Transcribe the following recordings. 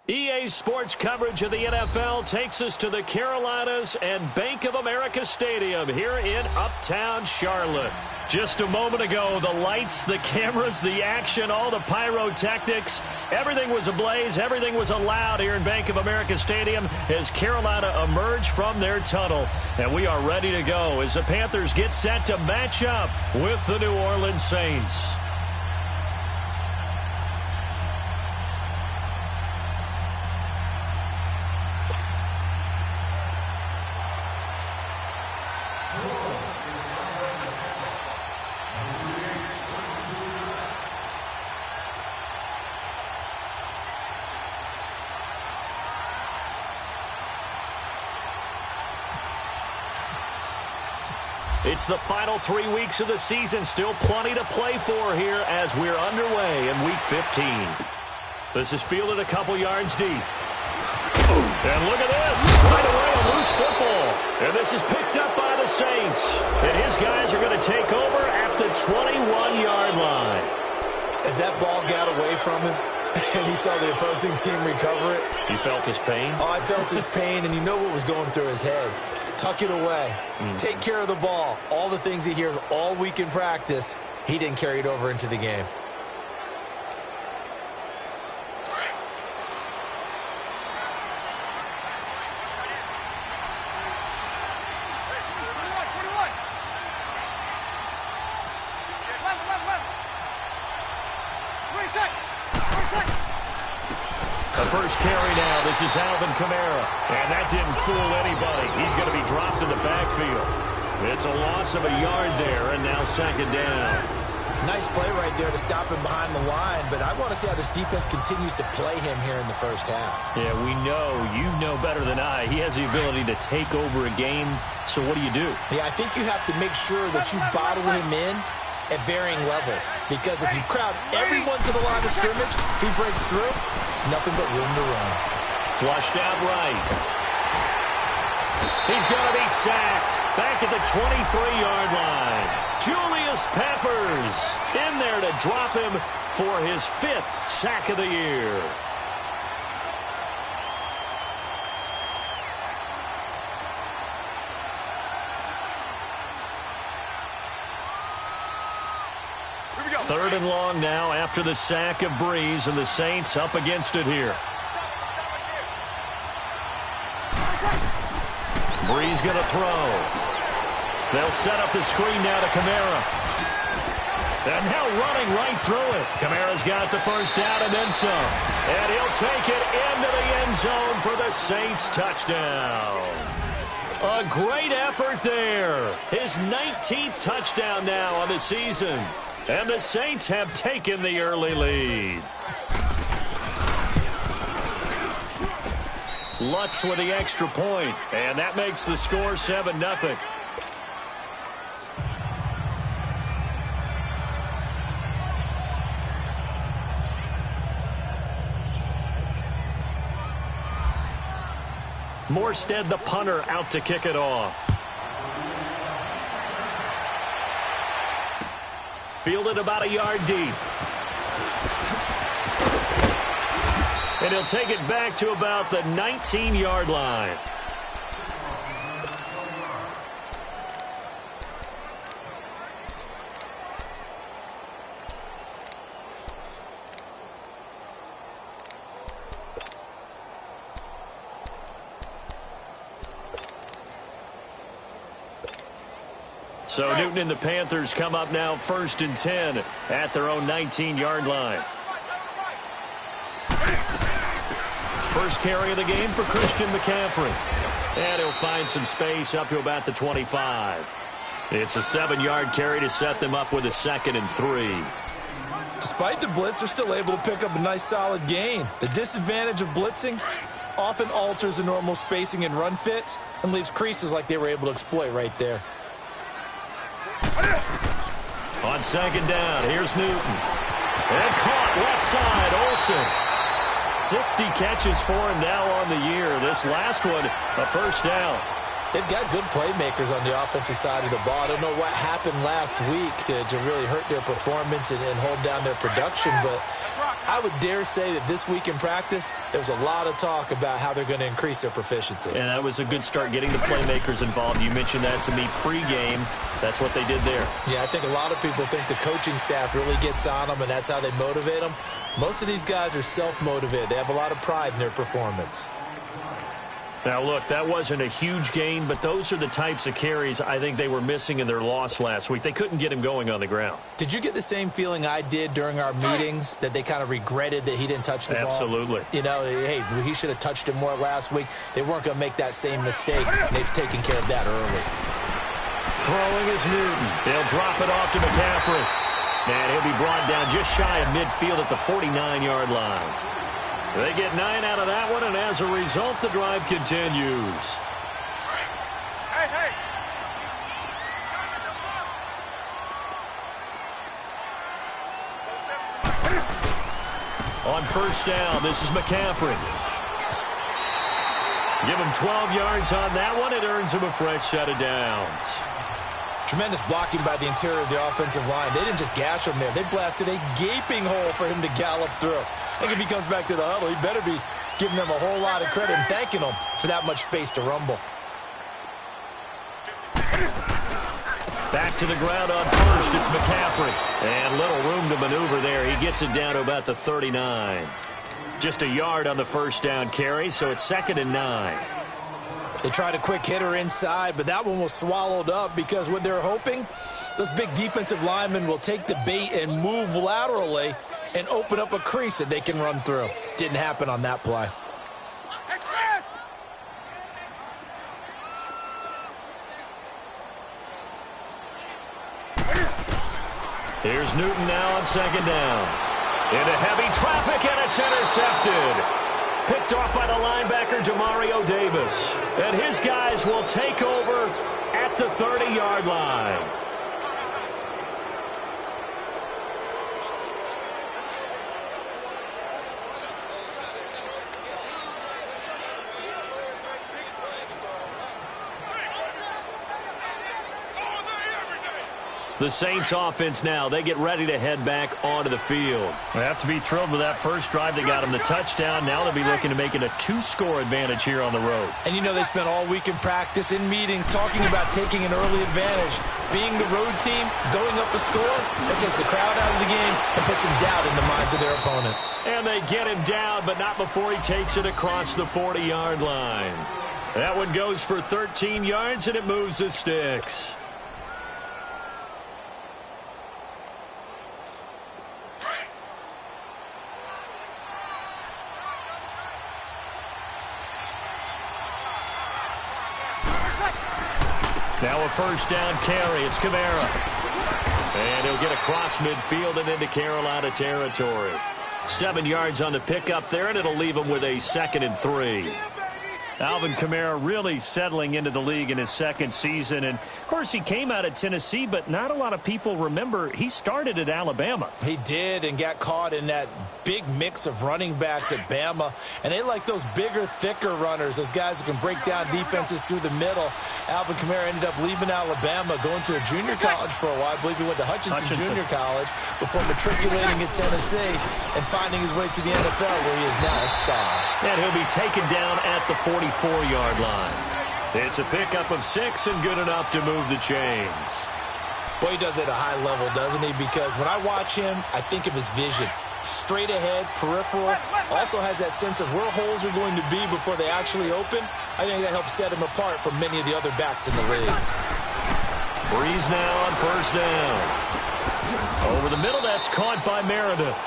EA Sports coverage of the NFL takes us to the Carolinas and Bank of America Stadium here in Uptown Charlotte. Just a moment ago, the lights, the cameras, the action, all the pyrotechnics, everything was ablaze, everything was allowed here in Bank of America Stadium as Carolina emerged from their tunnel. And we are ready to go as the Panthers get set to match up with the New Orleans Saints. It's the final 3 weeks of the season. Still plenty to play for here as we're underway in Week 15. This is fielded a couple yards deep. And look at this. Right away, a loose football. And this is picked up by the Saints. And his guys are going to take over at the 21-yard line. As that ball got away from him, and he saw the opposing team recover it. You felt his pain? Oh, I felt his pain, and you know what was going through his head. Tuck it away. Take care of the ball. All the things he hears all week in practice, he didn't carry it over into the game. The first carry now. This is Alvin Kamara. And that didn't fool anybody. He's going to be dropped in the backfield. It's a loss of a yard there, and now second down. Nice play right there to stop him behind the line, but I want to see how this defense continues to play him here in the first half. Yeah, we know. You know better than I. He has the ability to take over a game. So what do you do? Yeah, I think you have to make sure that you bottle him in at varying levels. Because if you crowd everyone to the line of scrimmage, if he breaks through, there's nothing but room to run. Flushed out right. He's going to be sacked back at the 23-yard line. Julian Julius Peppers in there to drop him for his 5th sack of the year. Third and long now after the sack of Breeze, and the Saints up against it here. Breeze going to throw. They'll set up the screen now to Kamara. And now running right through it. Kamara's got the first down and then some. And he'll take it into the end zone for the Saints touchdown. A great effort there. His 19th touchdown now on the season. And the Saints have taken the early lead. Lutz with the extra point, and that makes the score 7-0. Morstead, the punter, out to kick it off. Fielded about a yard deep. And he'll take it back to about the 19-yard line. So Newton and the Panthers come up now 1st and 10 at their own 19-yard line. First carry of the game for Christian McCaffrey. And he'll find some space up to about the 25. It's a 7-yard carry to set them up with a 2nd and 3. Despite the blitz, they're still able to pick up a nice solid gain. The disadvantage of blitzing often alters the normal spacing and run fits and leaves creases like they were able to exploit right there. On 2nd down, here's Newton. And caught left side, Olsen. 60 catches for him now on the year. This last one, a first down. They've got good playmakers on the offensive side of the ball. I don't know what happened last week to really hurt their performance and hold down their production, but I would dare say that this week in practice, there's a lot of talk about how they're going to increase their proficiency. And that was a good start getting the playmakers involved. You mentioned that to me pregame. That's what they did there. Yeah, I think a lot of people think the coaching staff really gets on them, and that's how they motivate them. Most of these guys are self-motivated. They have a lot of pride in their performance. Now, look, that wasn't a huge gain, but those are the types of carries I think they were missing in their loss last week. They couldn't get him going on the ground. Did you get the same feeling I did during our meetings, that they kind of regretted that he didn't touch the ball? Absolutely. You know, hey, he should have touched it more last week. They weren't going to make that same mistake, and they've taken care of that early. Throwing is Newton. They'll drop it off to McCaffrey. And he'll be brought down just shy of midfield at the 49-yard line. They get 9 out of that one, and as a result, the drive continues. Hey. On first down, this is McCaffrey. Give him 12 yards on that one. It earns him a fresh set of downs. Tremendous blocking by the interior of the offensive line. They didn't just gash him there. They blasted a gaping hole for him to gallop through. I think if he comes back to the huddle, he better be giving them a whole lot of credit and thanking them for that much space to rumble. Back to the ground on first. It's McCaffrey. And little room to maneuver there. He gets it down to about the 39. Just a yard on the first down carry, so it's 2nd and 9. They tried a quick hitter inside, but that one was swallowed up because what they're hoping, those big defensive linemen will take the bait and move laterally and open up a crease that they can run through. Didn't happen on that play. Here's Newton now on 2nd down. Into heavy traffic, and it's intercepted. Picked off by the linebacker, Demario Davis. And his guys will take over at the 30-yard line. The Saints offense now, they get ready to head back onto the field. They have to be thrilled with that first drive. They got them the touchdown. Now they'll be looking to make it a 2-score advantage here on the road. And you know they spent all week in practice, in meetings, talking about taking an early advantage. Being the road team, going up a score, that takes the crowd out of the game and puts some doubt in the minds of their opponents. And they get him down, but not before he takes it across the 40-yard line. That one goes for 13 yards, and it moves the sticks. Now a first down carry. It's Kamara. And he'll get across midfield and into Carolina territory. 7 yards on the pickup there, and it'll leave him with a 2nd and 3. Alvin Kamara really settling into the league in his second season. And, of course, he came out of Tennessee, but not a lot of people remember he started at Alabama. He did, and got caught in that big mix of running backs at Bama. And they like those bigger, thicker runners, those guys who can break down defenses through the middle. Alvin Kamara ended up leaving Alabama, going to a junior college for a while. I believe he went to Hutchinson Junior College before matriculating at Tennessee and finding his way to the NFL, where he is now a star. And he'll be taken down at the 44-yard line. It's a pickup of 6 and good enough to move the chains. Boy, he does it at a high level, doesn't he? Because when I watch him, I think of his vision. Straight ahead, peripheral. Also has that sense of where holes are going to be before they actually open. I think that helps set him apart from many of the other backs in the league. Breeze now on first down. Over the middle, that's caught by Meredith.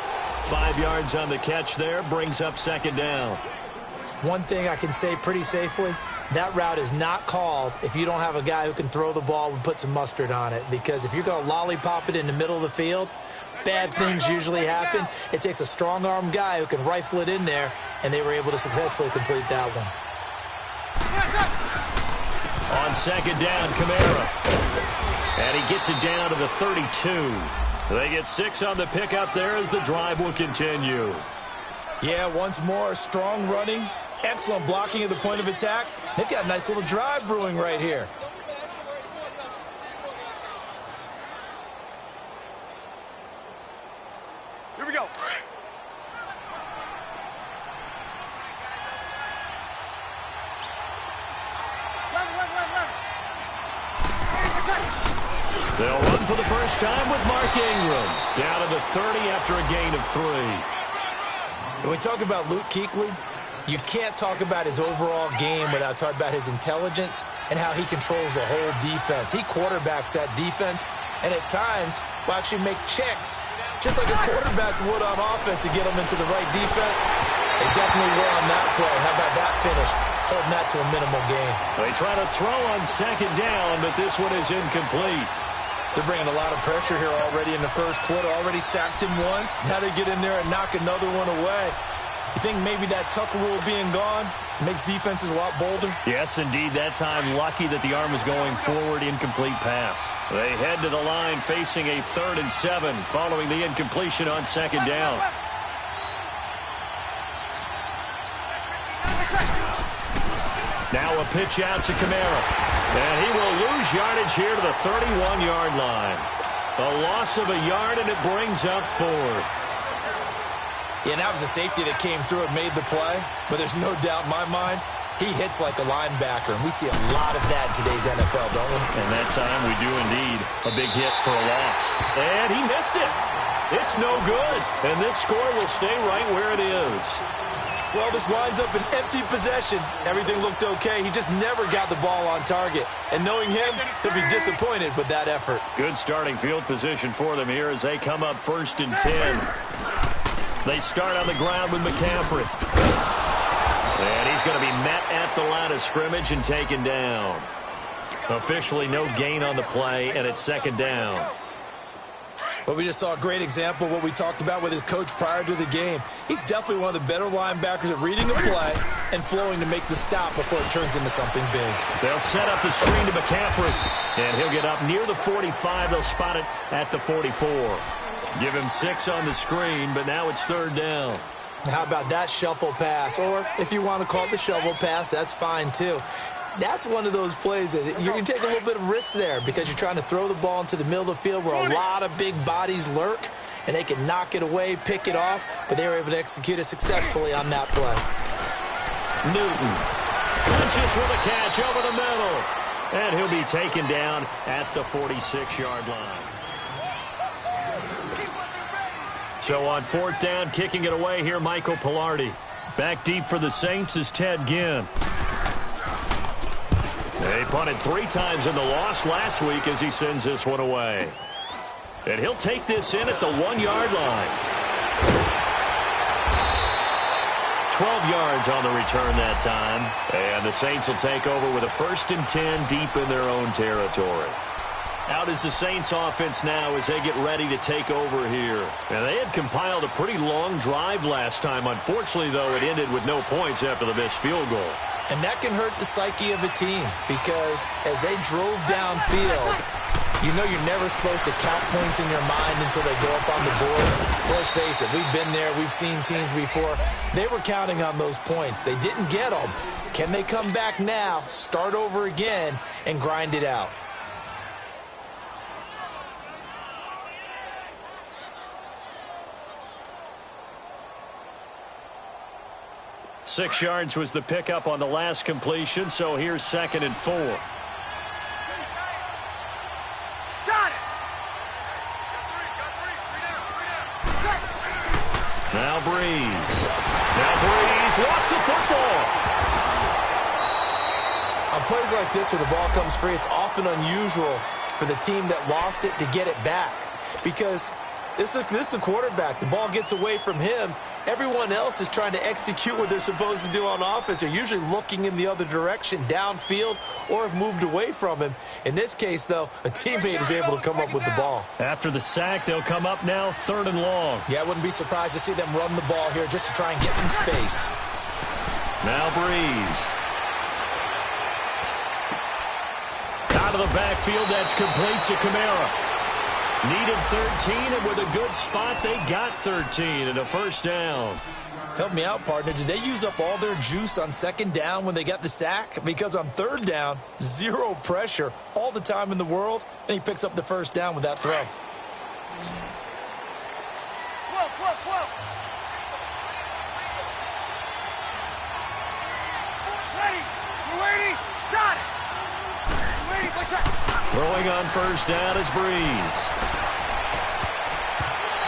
5 yards on the catch there, brings up 2nd down. One thing I can say pretty safely, that route is not called if you don't have a guy who can throw the ball and put some mustard on it. Because if you're going to lollipop it in the middle of the field, bad things usually happen. It takes a strong-arm guy who can rifle it in there, and they were able to successfully complete that one. On 2nd down, Kamara. And he gets it down to the 32. They get 6 on the pickup there as the drive will continue. Yeah, once more, strong running, excellent blocking at the point of attack. They've got a nice little drive brewing right here. Here we go. They'll run for the first time with Mark Ingram. Down to the 30 after a gain of 3. When we talk about Luke Kuechly, you can't talk about his overall game without talking about his intelligence and how he controls the whole defense. He quarterbacks that defense, and at times will actually make checks, just like a quarterback would on offense, to get them into the right defense. They definitely were on that play. How about that finish? Holding that to a minimal gain. They try to throw on 2nd down, but this one is incomplete. They're bringing a lot of pressure here already in the first quarter. Already sacked him once. Now they get in there and knock another one away. You think maybe that Tucker rule being gone makes defenses a lot bolder? Yes, indeed. That time, lucky that the arm was going forward. Incomplete pass. They head to the line facing a 3rd and 7 following the incompletion on 2nd down. Now a pitch out to Kamara. And he will lose yardage here to the 31-yard line. A loss of a yard, and it brings up 4th. Yeah, that was a safety that came through and made the play. But there's no doubt in my mind, he hits like a linebacker. And we see a lot of that in today's NFL, don't we? And that time we do indeed. A big hit for a loss. And he missed it. It's no good. And this score will stay right where it is. Well, this winds up an empty possession. Everything looked okay. He just never got the ball on target. And knowing him, he'll be disappointed with that effort. Good starting field position for them here as they come up 1st and 10. They start on the ground with McCaffrey. And he's going to be met at the line of scrimmage and taken down. Officially no gain on the play, and it's 2nd down. But we just saw a great example of what we talked about with his coach prior to the game. He's definitely one of the better linebackers at reading a play and flowing to make the stop before it turns into something big. They'll set up the screen to McCaffrey, and he'll get up near the 45. They'll spot it at the 44. Give him 6 on the screen, but now it's 3rd down. How about that shuffle pass? Or if you want to call it the shovel pass, that's fine too. That's one of those plays that you're going to take a little bit of risk there because you're trying to throw the ball into the middle of the field where a lot of big bodies lurk, and they can knock it away, pick it off, but they were able to execute it successfully on that play. Newton punches with a catch over the middle, and he'll be taken down at the 46-yard line. So on fourth down, kicking it away here, Michael Pilardi. Back deep for the Saints is Ted Ginn. They punted 3 times in the loss last week as he sends this one away. And he'll take this in at the 1-yard line. 12 yards on the return that time. And the Saints will take over with a 1st and 10 deep in their own territory. Out is the Saints offense now as they get ready to take over here. And they had compiled a pretty long drive last time. Unfortunately, though, it ended with no points after the missed field goal. And that can hurt the psyche of a team because as they drove downfield, you know you're never supposed to count points in your mind until they go up on the board. Let's face it, we've been there. We've seen teams before. They were counting on those points. They didn't get them. Can they come back now, start over again, and grind it out? 6 yards was the pickup on the last completion, so here's 2nd and 4. Got it. Now Breeze. Lost the football. On plays like this where the ball comes free, it's often unusual for the team that lost it to get it back because this is the quarterback. The ball gets away from him. Everyone else is trying to execute what they're supposed to do on offense. They're usually looking in the other direction, downfield, or have moved away from him. In this case, though, a teammate is able to come up with the ball. After the sack, they'll come up now 3rd and long. Yeah, I wouldn't be surprised to see them run the ball here just to try and get some space. Now Breeze. Out of the backfield, that's complete to Kamara. Needed 13, and with a good spot, they got 13 and a 1st down. Help me out, partner. Did they use up all their juice on 2nd down when they got the sack? Because on 3rd down, 0 pressure, all the time in the world, and he picks up the 1st down with that throw. Ready. Got it. Throwing on 1st down is Breeze.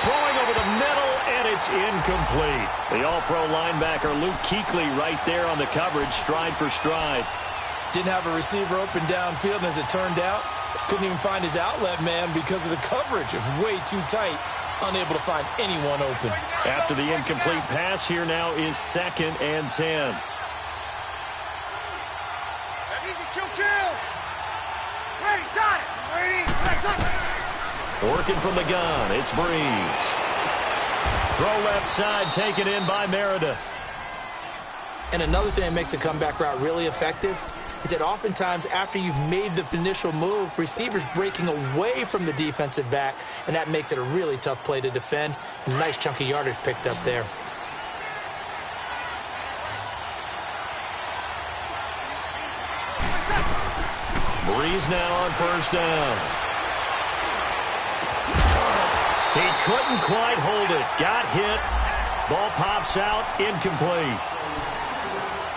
Throwing over the middle, and it's incomplete. The all-pro linebacker Luke Kuechly right there on the coverage, stride for stride. Didn't have a receiver open downfield, and as it turned out, couldn't even find his outlet man because of the coverage. It was way too tight, unable to find anyone open. After the incomplete pass, here now is 2nd and 10. Working from the gun, it's Breeze. Throw left side, taken in by Meredith. And another thing that makes a comeback route really effective is that oftentimes after you've made the initial move, receivers breaking away from the defensive back, and that makes it a really tough play to defend. A nice chunk of yardage picked up there. Breeze now on 1st down. He couldn't quite hold it. Got hit. Ball pops out. Incomplete.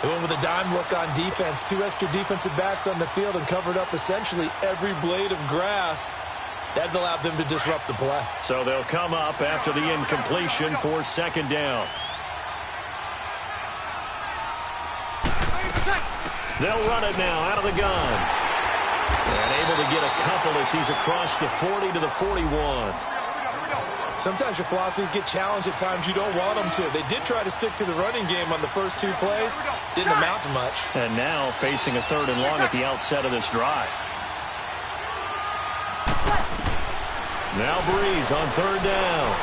They went with a dime look on defense. 2 extra defensive backs on the field and covered up essentially every blade of grass. That allowed them to disrupt the play. So they'll come up after the incompletion for 2nd down. They'll run it now out of the gun. And able to get a couple as he's across the 40 to the 41. Sometimes your philosophies get challenged at times you don't want them to. They did try to stick to the running game on the first 2 plays. Didn't amount to much. And now facing a 3rd and long at the outset of this drive. Now Breeze on 3rd down.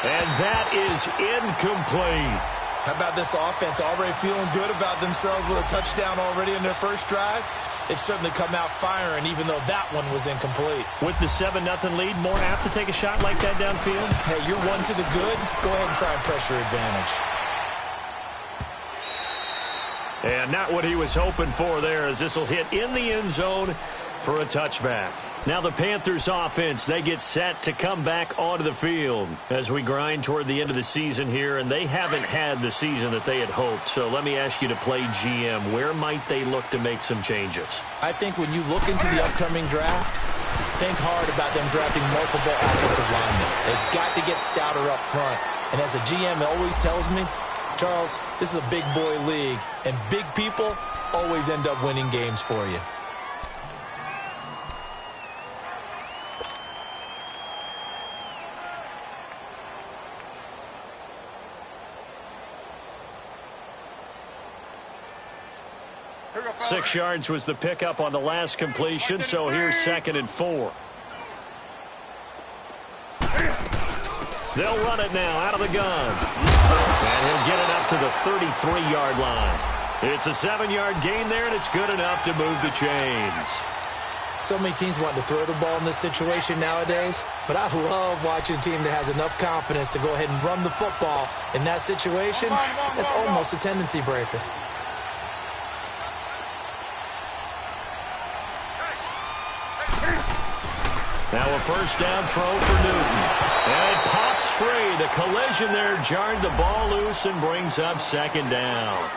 And that is incomplete. How about this offense already feeling good about themselves with a touchdown already in their first drive? They've certainly come out firing, even though that one was incomplete. With the 7-0 lead, more apt to take a shot like that downfield? Hey, you're 1 to the good. Go ahead and try and press your advantage. And not what he was hoping for there, as this will hit in the end zone for a touchback. Now the Panthers offense, they get set to come back onto the field as we grind toward the end of the season here, and they haven't had the season that they had hoped. So let me ask you to play GM. Where might they look to make some changes? I think when you look into the upcoming draft, think hard about them drafting multiple offensive linemen. They've got to get stouter up front. And as a GM always tells me, Charles, this is a big boy league, and big people always end up winning games for you. Six yards was the pickup on the last completion, so here's 2nd and 4. They'll run it now out of the gun. And he'll get it up to the 33-yard line. It's a 7-yard gain there, and it's good enough to move the chains. So many teams want to throw the ball in this situation nowadays, but I love watching a team that has enough confidence to go ahead and run the football. In that situation, that's almost a tendency breaker. Now a first down throw for Newton. And it pops free. The collision there jarred the ball loose and brings up 2nd down.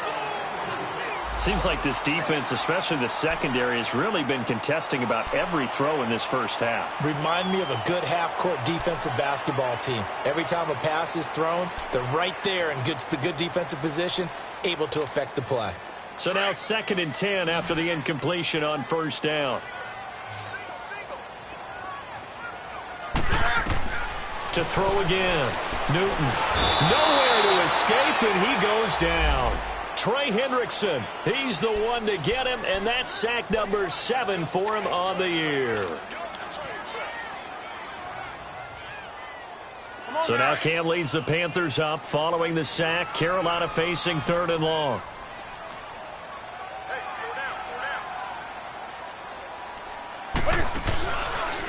Seems like this defense, especially the secondary, has really been contesting about every throw in this first half. Remind me of a good half-court defensive basketball team. Every time a pass is thrown, they're right there in good defensive position, able to affect the play. So now 2nd and 10 after the incompletion on first down. To throw again. Newton. Nowhere to escape, and he goes down. Trey Hendrickson, he's the one to get him, and that's sack number 7 for him on the year. So now Cam leads the Panthers up following the sack. Carolina facing 3rd and long.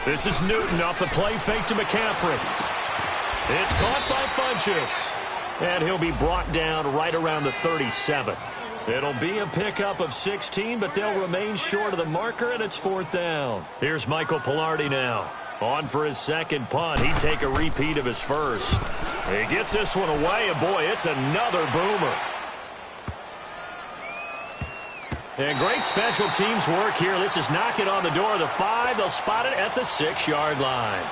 This is Newton off the play fake to McCaffrey. It's caught by Funchess. And he'll be brought down right around the 37. It'll be a pickup of 16, but they'll remain short of the marker, and it's 4th down. Here's Michael Pilardi now. On for his 2nd punt. He'd take a repeat of his first. He gets this one away, and boy, it's another boomer. And great special teams work here. This is knocking on the door of the 5. They'll spot it at the 6-yard line.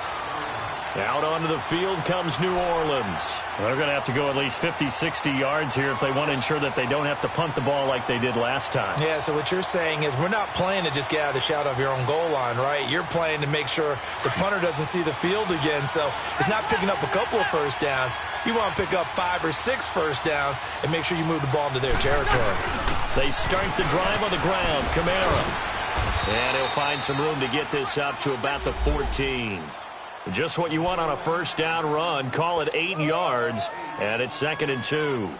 Out onto the field comes New Orleans. They're going to have to go at least 50, 60 yards here if they want to ensure that they don't have to punt the ball like they did last time. Yeah, so what you're saying is we're not playing to just get out of the shadow of your own goal line, right? You're playing to make sure the punter doesn't see the field again. So it's not picking up a couple of first downs. You want to pick up 5 or 6 first downs and make sure you move the ball into their territory. They start the drive on the ground. Kamara. And he'll find some room to get this up to about the 14. Just what you want on a first down run. Call it 8 yards, and it's 2nd and 2.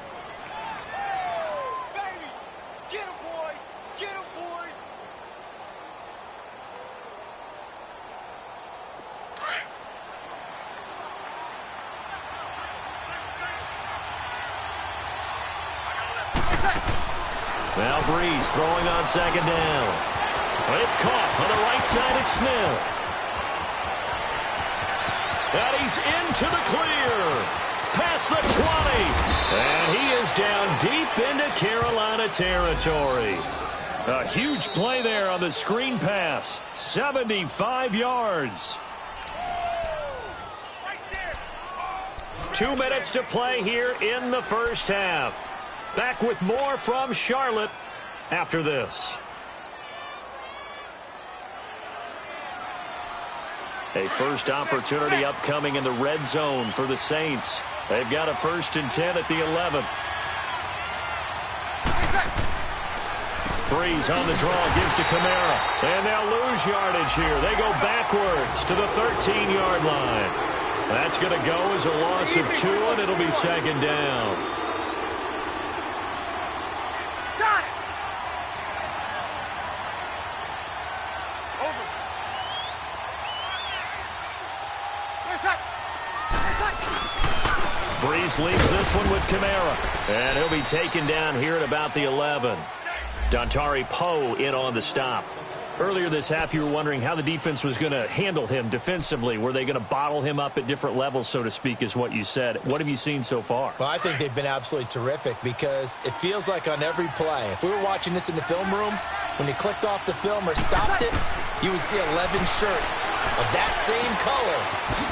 Get him, boy! Get him, boy! Now Breeze throwing on 2nd down. But it's caught on the right side. It's Smith. And he's into the clear. Past the 20. And he is down deep into Carolina territory. A huge play there on the screen pass. 75 yards. 2 minutes to play here in the first half. Back with more from Charlotte after this. A first opportunity upcoming in the red zone for the Saints. They've got a 1st and 10 at the 11. Breeze on the draw, gives to Kamara. And they'll lose yardage here. They go backwards to the 13-yard line. That's going to go as a loss of 2, and it'll be 2nd down. Got it! Over. Breeze leads this one with Kamara. And he'll be taken down here at about the 11. Dontari Poe in on the stop. Earlier this half, you were wondering how the defense was going to handle him defensively. Were they going to bottle him up at different levels, so to speak, is what you said. What have you seen so far? Well, I think they've been absolutely terrific because it feels like on every play, if we were watching this in the film room, when you clicked off the film or stopped it, you would see 11 shirts of that same color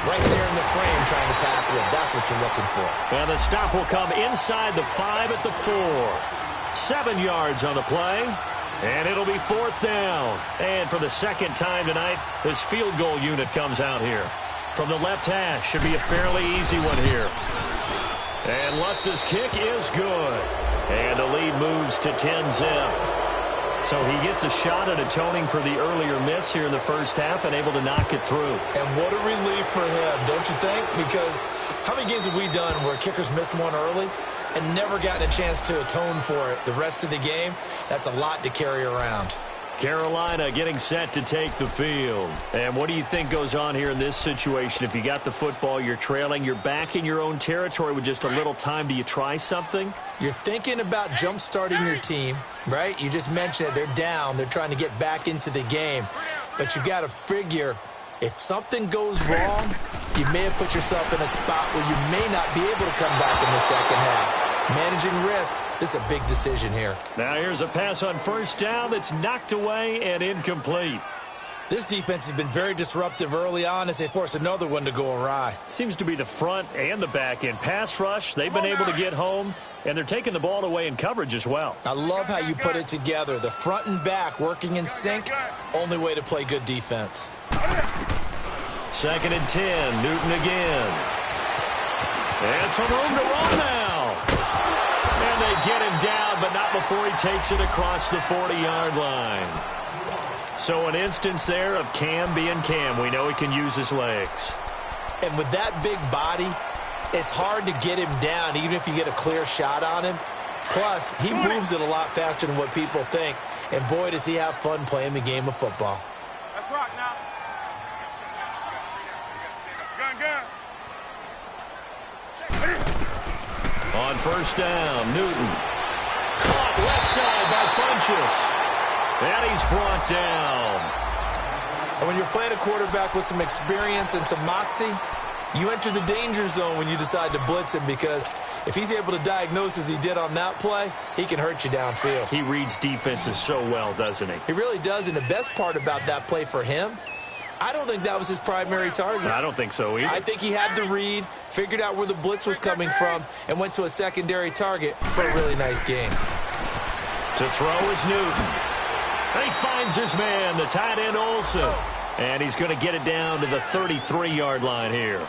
right there in the frame trying to tackle it. That's what you're looking for. And the stop will come inside the 5 at the 4. 7 yards on the play. And it'll be 4th down. And for the second time tonight, this field goal unit comes out here. From the left hash, should be a fairly easy one here. And Lutz's kick is good. And the lead moves to 10-zip. So he gets a shot at atoning for the earlier miss here in the first half and able to knock it through. And what a relief for him, don't you think? Because how many games have we done where kickers missed one early and never gotten a chance to atone for it the rest of the game? That's a lot to carry around. Carolina getting set to take the field. And what do you think goes on here in this situation? If you got the football, you're trailing, you're back in your own territory with just a little time. Do you try something? You're thinking about jump-starting your team, right? You just mentioned it. They're down. They're trying to get back into the game. But you got to figure if something goes wrong, you may have put yourself in a spot where you may not be able to come back in the second half. Managing risk, this is a big decision here. Now here's a pass on first down that's knocked away and incomplete. This defense has been very disruptive early on as they force another one to go awry. Seems to be the front and the back end. Pass rush, they've been able to get home, and they're taking the ball away in coverage as well. I love how you put it together. The front and back working in sync, only way to play good defense. 2nd and 10, Newton again. And some room to run now. And they get him down, but not before he takes it across the 40-yard line. So an instance there of Cam being Cam. We know he can use his legs. And with that big body, it's hard to get him down, even if you get a clear shot on him. Plus, he moves it a lot faster than what people think. And boy, does he have fun playing the game of football. Let's rock now. Gun. On first down, Newton. Caught left side by Funchess. And he's brought down. And when you're playing a quarterback with some experience and some moxie, you enter the danger zone when you decide to blitz him, because if he's able to diagnose as he did on that play, he can hurt you downfield. He reads defenses so well, doesn't he? He really does, and the best part about that play for him, I don't think that was his primary target. I don't think so either. I think he had the read, figured out where the blitz was coming from, and went to a secondary target for a really nice game. To throw is Newton. And he finds his man, the tight end Olsen. And he's going to get it down to the 33-yard line here.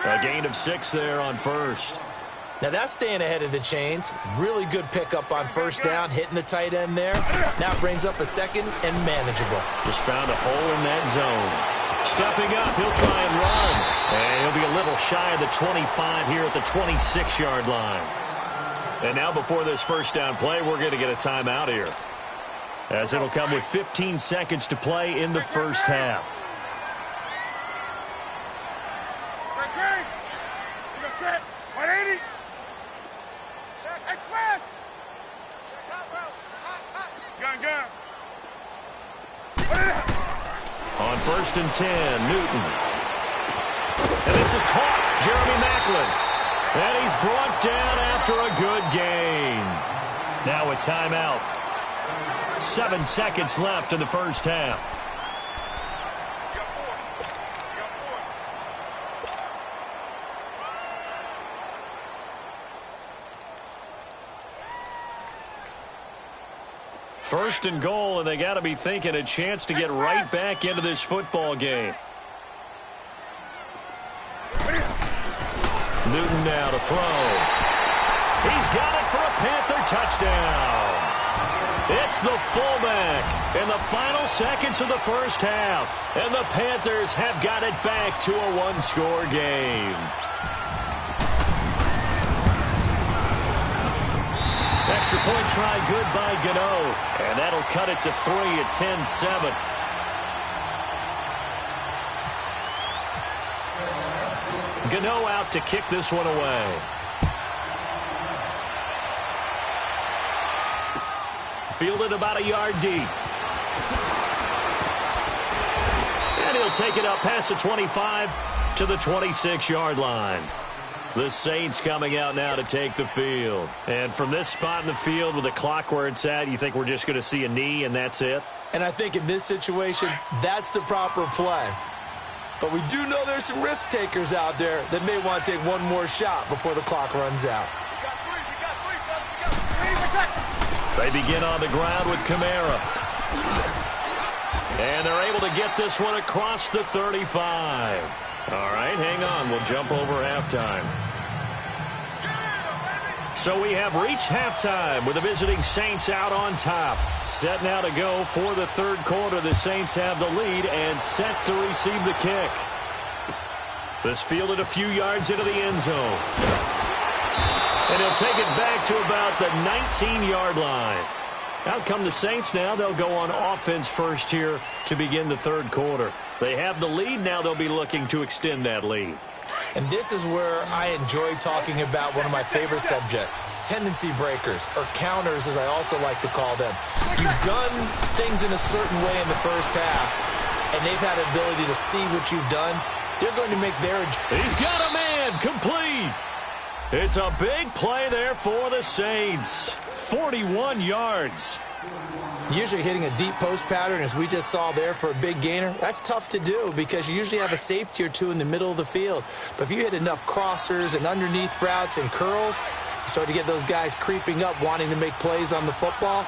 A gain of 6 there on first. Now that's staying ahead of the chains. Really good pickup on first down, hitting the tight end there. Now brings up a second and manageable. Just found a hole in that zone. Stepping up, he'll try and run. And he'll be a little shy of the 25 here at the 26-yard line. And now before this first down play, we're going to get a timeout here, as it'll come with 15 seconds to play in the first half. Okay. You set. 180. Check. Express. Check out, bro. Gun. On first and 10, Newton. And this is caught. Jeremy Maclin. And he's brought down after a good gain. Now a timeout. 7 seconds left in the first half. First and goal, and they got to be thinking a chance to get right back into this football game. Newton now to throw. He's got it for a Panther touchdown. It's the fullback in the final seconds of the first half. And the Panthers have got it back to a one-score game. Extra point try good by Gano. And that'll cut it to 3 at 10-7. Gano out to kick this one away. fielded about a yard deep. And he'll take it up past the 25 to the 26-yard line. The Saints coming out now to take the field. And from this spot in the field with the clock where it's at, you think we're just going to see a knee and that's it? And I think in this situation, that's the proper play. But we do know there's some risk takers out there that may want to take one more shot before the clock runs out. They begin on the ground with Kamara. And they're able to get this one across the 35. All right, hang on. We'll jump over halftime. So we have reached halftime with the visiting Saints out on top. Set now to go for the third quarter. The Saints have the lead and set to receive the kick. This fielded a few yards into the end zone. And he'll take it back to about the 19-yard line. Out come the Saints now. They'll go on offense first here to begin the third quarter. They have the lead. Now they'll be looking to extend that lead. And this is where I enjoy talking about one of my favorite subjects, tendency breakers, or counters as I also like to call them. You've done things in a certain way in the first half, and they've had the ability to see what you've done. They're going to make their... He's got a man complete. It's a big play there for the Saints. 41 yards. Usually hitting a deep post pattern, as we just saw there for a big gainer, that's tough to do because you usually have a safety or two in the middle of the field. But if you hit enough crossers and underneath routes and curls, you start to get those guys creeping up, wanting to make plays on the football.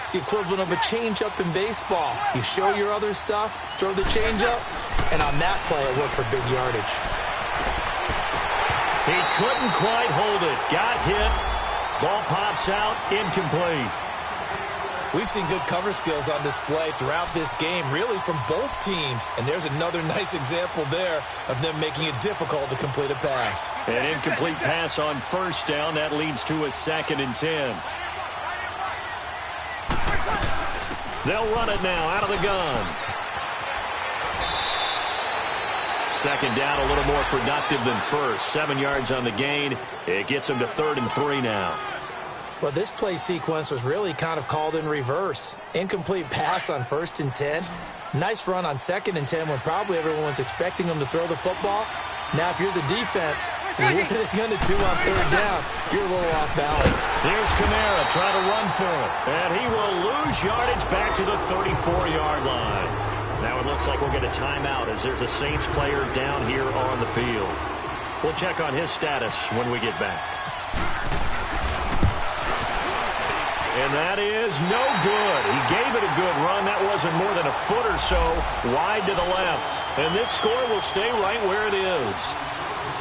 It's the equivalent of a changeup in baseball. You show your other stuff, throw the changeup, and on that play, it worked for big yardage. He couldn't quite hold it. Got hit. Ball pops out. Incomplete. We've seen good cover skills on display throughout this game, really from both teams. And there's another nice example there of them making it difficult to complete a pass. An incomplete pass on first down. That leads to a 2nd and 10. They'll run it now out of the gun. Second down, a little more productive than first. 7 yards on the gain. It gets them to 3rd and 3 now. Well, this play sequence was really kind of called in reverse. Incomplete pass on 1st and 10. Nice run on 2nd and 10 when probably everyone was expecting them to throw the football. Now, if you're the defense, what are they going to do on 3rd down? You're a little off balance. Here's Kamara trying to run for it. And he will lose yardage back to the 34-yard line. Now it looks like we'll get a timeout as there's a Saints player down here on the field. We'll check on his status when we get back. And that is no good. He gave it a good run. That wasn't more than a foot or so wide to the left. And this score will stay right where it is.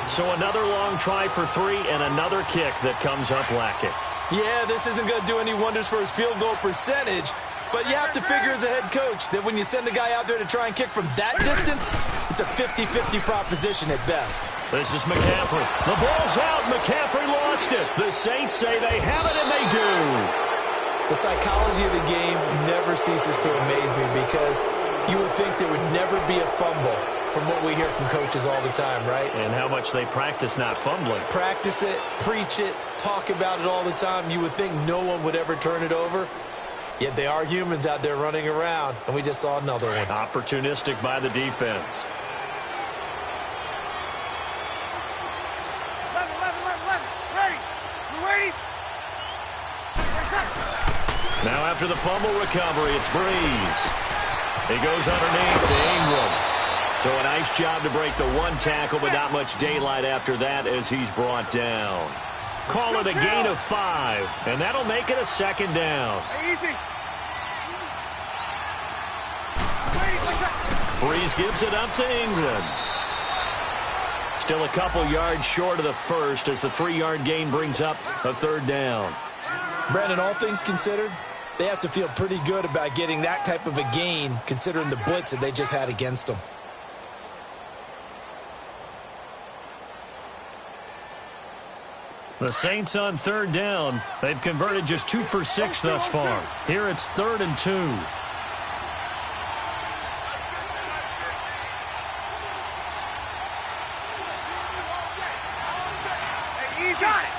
So another long try for 3 and another kick that comes up lacking. Yeah, this isn't going to do any wonders for his field goal percentage. But you have to figure as a head coach that when you send a guy out there to try and kick from that distance, it's a 50-50 proposition at best. This is McCaffrey. The ball's out. McCaffrey lost it. The Saints say they have it, and they do. The psychology of the game never ceases to amaze me because you would think there would never be a fumble from what we hear from coaches all the time, right? And how much they practice not fumbling. Practice it, preach it, talk about it all the time. You would think no one would ever turn it over. Yet they are humans out there running around, and we just saw another one. Opportunistic by the defense. 11. Ready. You ready? Now after the fumble recovery, it's Breeze. He goes underneath to Ingram. So a nice job to break the one tackle, but not much daylight after that as he's brought down. Call it a gain of 5, and that'll make it a 2nd down. Easy. Breeze gives it up to Ingram. Still a couple yards short of the first as the 3-yard gain brings up a 3rd down. Brandon, all things considered, they have to feel pretty good about getting that type of a gain considering the blitz that they just had against them. The Saints on 3rd down. They've converted just 2 for 6 thus far. Here it's 3rd and 2. You got it.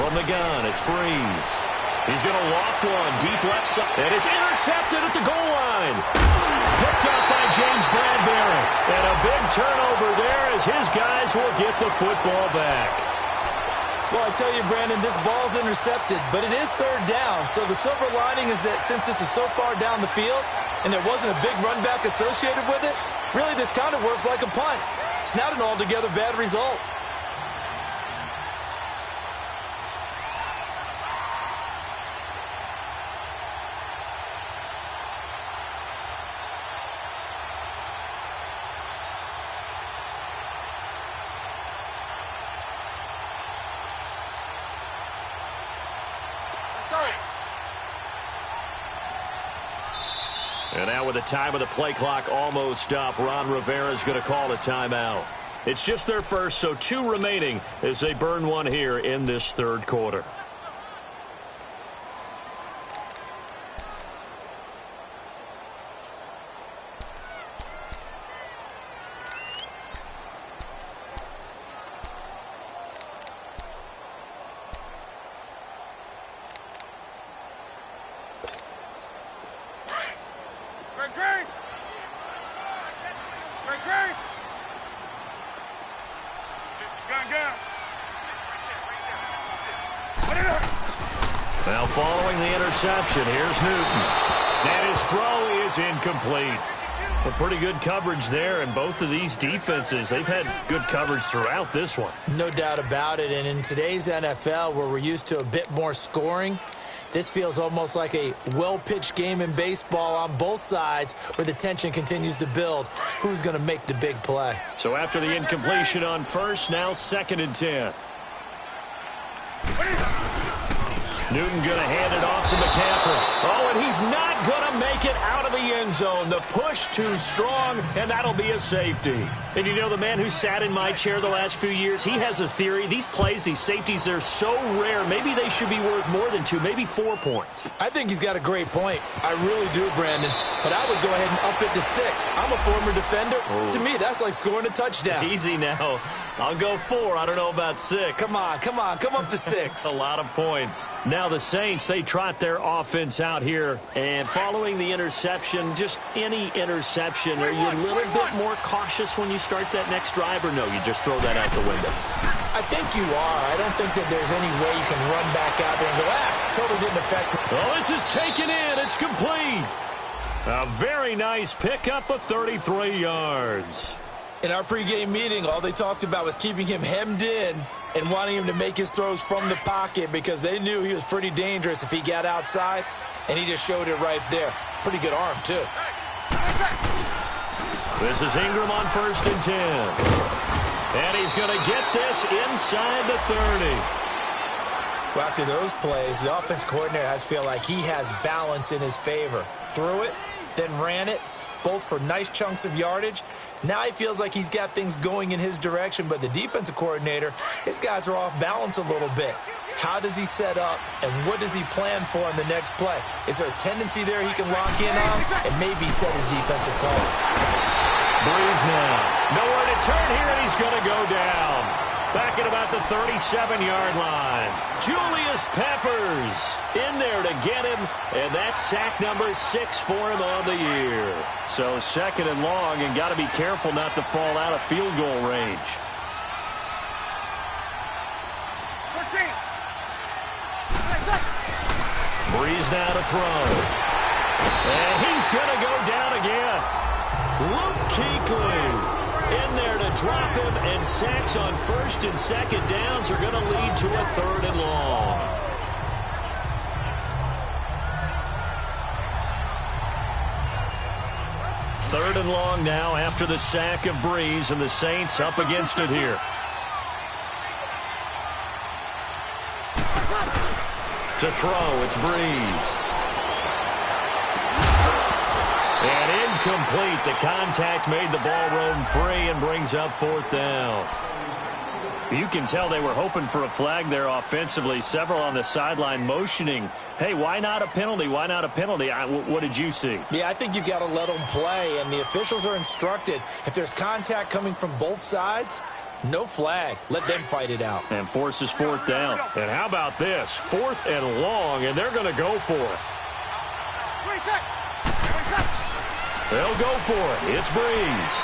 From the gun, it's Breeze. He's going to loft one deep left side, and it's intercepted at the goal line. Picked up by James Bradbury. And a big turnover there as his guys will get the football back. Well, I tell you, Brandon, this ball's intercepted, but it is third down. So the silver lining is that since this is so far down the field and there wasn't a big run back associated with it, really this kind of works like a punt. It's not an altogether bad result. And now with the time of the play clock almost up, Ron Rivera's going to call a timeout. It's just their first, so 2 remaining as they burn one here in this third quarter. Now following the interception, here's Newton. And his throw is incomplete. A pretty good coverage there, and both of these defenses, they've had good coverage throughout this one. No doubt about it, and in today's NFL where we're used to a bit more scoring, this feels almost like a well-pitched game in baseball on both sides where the tension continues to build. Who's going to make the big play? So after the incompletion on first, now 2nd and 10. Newton going to hand it off to McCaffrey. Oh, and he's not going to make it out of the end zone. The push too strong, and that'll be a safety. And you know, the man who sat in my chair the last few years, he has a theory. These plays, these safeties, they're so rare. Maybe they should be worth more than 2, maybe 4 points. I think he's got a great point. I really do, Brandon. But I would go ahead and up it to 6. I'm a former defender. Oh. To me, that's like scoring a touchdown. Easy now. I'll go 4. I don't know about 6. Come on. Come up to 6. A lot of points. Now the Saints, they trot their offense out here. And following the interception, just any interception, are you a little bit more cautious when you start that next drive, or no, you just throw that out the window? I think you are. I don't think that there's any way you can run back out there and go, totally didn't affect me. Well, this is taken in. It's complete. A very nice pickup of 33 yards. In our pregame meeting, all they talked about was keeping him hemmed in and wanting him to make his throws from the pocket because they knew he was pretty dangerous if he got outside, and he just showed it right there. Pretty good arm, too. This is Ingram on 1st and 10. And he's going to get this inside the 30. Well, after those plays, the offense coordinator has to feel like he has balance in his favor. Threw it, then ran it, both for nice chunks of yardage. Now he feels like he's got things going in his direction, but the defensive coordinator, his guys are off balance a little bit. How does he set up, and what does he plan for in the next play? Is there a tendency there he can lock in on and maybe set his defensive call? Breeze now. Nowhere to turn here, and he's going to go down. Back at about the 37-yard line. Julius Peppers in there to get him, and that's sack number 6 for him on the year. So 2nd and long, and got to be careful not to fall out of field goal range. Breeze now to throw. And he's going to go down again. Luke Kuechly in there to drop him, and sacks on 1st and 2nd downs are going to lead to a 3rd and long. Third and long now after the sack of Breeze, and the Saints up against it here. To throw, it's Breeze. And incomplete. The contact made the ball roam free and brings up 4th down. You can tell they were hoping for a flag there offensively. Several on the sideline motioning, hey, why not a penalty? Why not a penalty? What did you see? Yeah, I think you've got to let them play, and the officials are instructed if there's contact coming from both sides, No flag. Let them fight it out. And forces fourth down. And how about this? 4th and long, and they're going to go for it. They'll go for it. It's Breeze.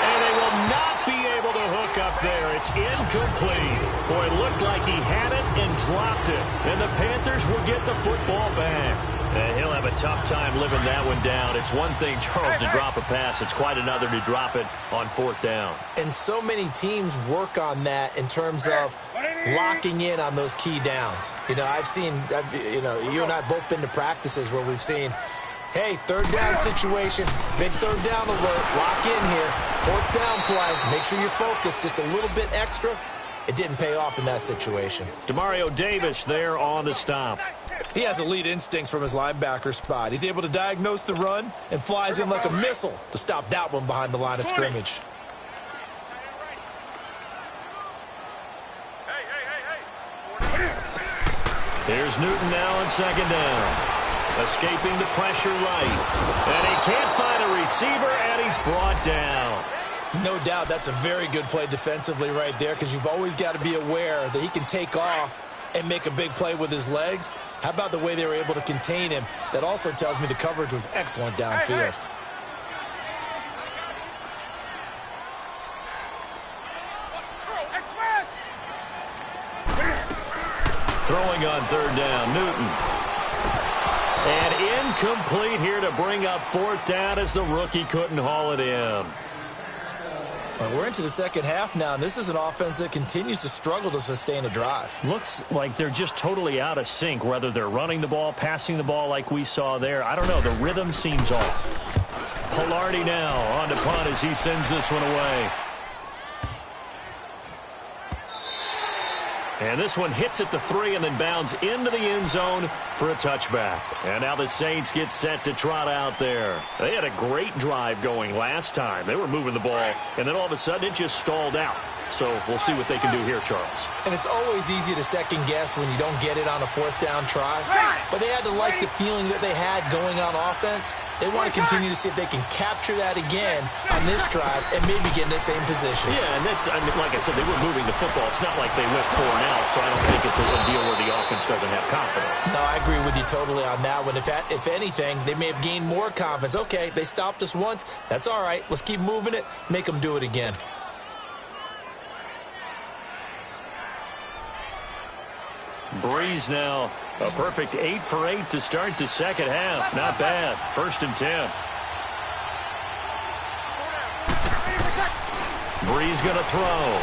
And they will not be able to hook up there. It's incomplete. Boy, it looked like he had it and dropped it. And the Panthers will get the football back. And he'll have a tough time living that one down. It's one thing, Charles, to drop a pass. It's quite another to drop it on 4th down. And so many teams work on that in terms of locking in on those key downs. You know, you and I have both been to practices where we've seen, hey, 3rd down situation, big 3rd down alert, lock in here, 4th down play, make sure you're focused just a little bit extra. It didn't pay off in that situation. Demario Davis there on the stop. He has elite instincts from his linebacker spot. He's able to diagnose the run and flies in like a missile to stop that one behind the line of scrimmage. Here's Newton now on 2nd down. Escaping the pressure right. And he can't find a receiver, and he's brought down. No doubt that's a very good play defensively right there, because you've always got to be aware that he can take off and make a big play with his legs. How about the way they were able to contain him? That also tells me the coverage was excellent downfield. Throwing on 3rd down, Newton. And incomplete here to bring up 4th down as the rookie couldn't haul it in. Well, we're into the second half now, and this is an offense that continues to struggle to sustain a drive. Looks like they're just totally out of sync, whether they're running the ball, passing the ball like we saw there. I don't know. The rhythm seems off. Pilardi now on to punt as he sends this one away. And this one hits at the 3 and then bounds into the end zone for a touchback. And now the Saints get set to trot out there. They had a great drive going last time. They were moving the ball, and then all of a sudden it just stalled out. So we'll see what they can do here, Charles. And it's always easy to second guess when you don't get it on a 4th down try. But they had to like the feeling that they had going on offense. They want to continue to see if they can capture that again on this drive and maybe get in the same position. Yeah, and that's, like I said, they were moving the football. It's not like they went 4 and out, so I don't think it's a deal where the offense doesn't have confidence. No, I agree with you totally on that one. If anything, they may have gained more confidence. Okay, they stopped us once. That's all right. Let's keep moving it. Make them do it again. Breeze now, a perfect 8 for 8 to start the second half. Not bad. 1st and 10. Breeze going to throw.